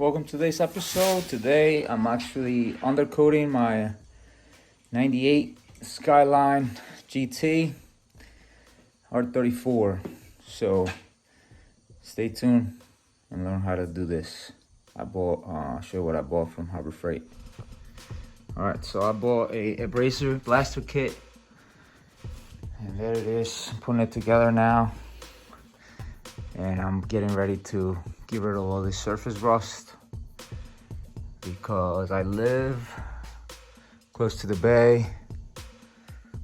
welcome to today's episode. Today I'm actually undercoating my 98 Skyline GT R34. So stay tuned and learn how to do this. I'll show you what I bought from Harbor Freight. Alright, so I bought a abrasive blaster kit. And there it is. I'm putting it together now. And I'm getting ready to get rid of all this surface rust because I live close to the bay.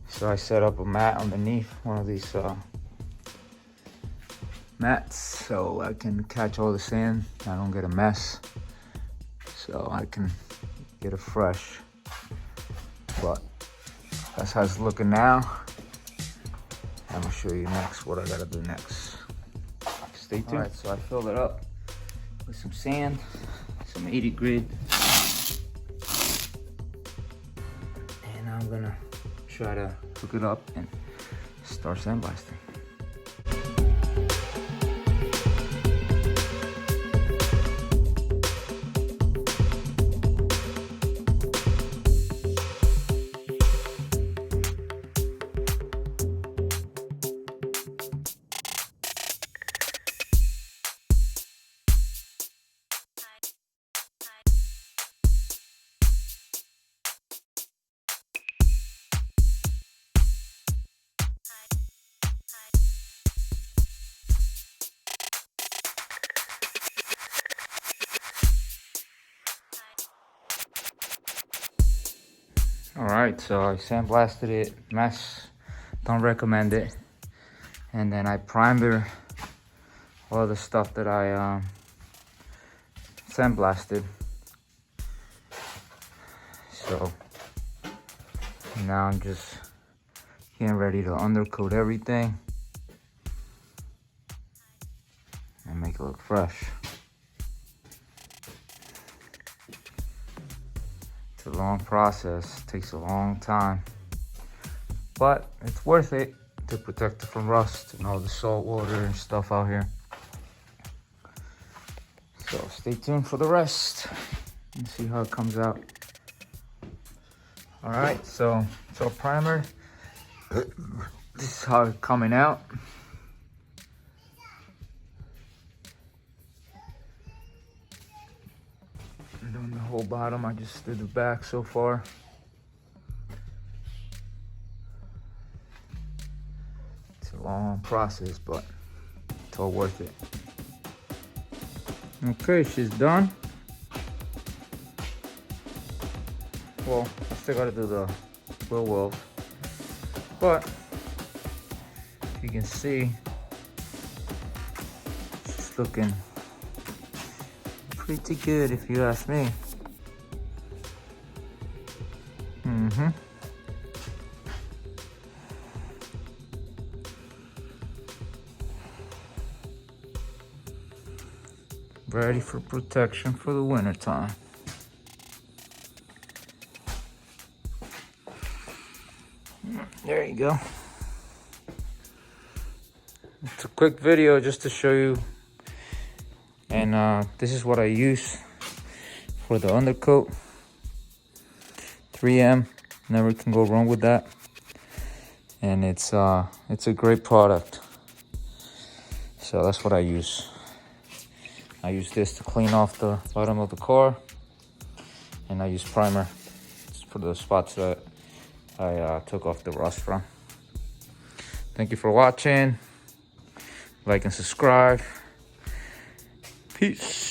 So I set up a mat underneath one of these mats so I can catch all the sand. I don't get a mess. So I can get it fresh. But that's how it's looking now. I'm gonna show you next what I gotta do next. Stay tuned. Alright, so I filled it up with some sand, some 80 grit, and I'm gonna try to hook it up and start sandblasting. Alright, so I sandblasted it, mess, don't recommend it. And then I primed all the stuff that I sandblasted. So now I'm just getting ready to undercoat everything and make it look fresh. A long process, takes a long time, but it's worth it to protect it from rust and all the salt water and stuff out here. So stay tuned for the rest and see how it comes out. All right, so it's all primer. This is how it's coming out. Doing the whole bottom, I just did the back so far. It's a long process, but it's all worth it. Okay, she's done. Well, I still gotta do the wheel wells, but you can see it's looking pretty good if you ask me. Ready for protection for the winter time. There you go. It's a quick video just to show you. And this is what I use for the undercoat. 3M, never can go wrong with that. And it's a great product. So that's what I use. I use this to clean off the bottom of the car, and I use primer for the spots that I took off the rust from. Thank you for watching. Like and subscribe. Peace.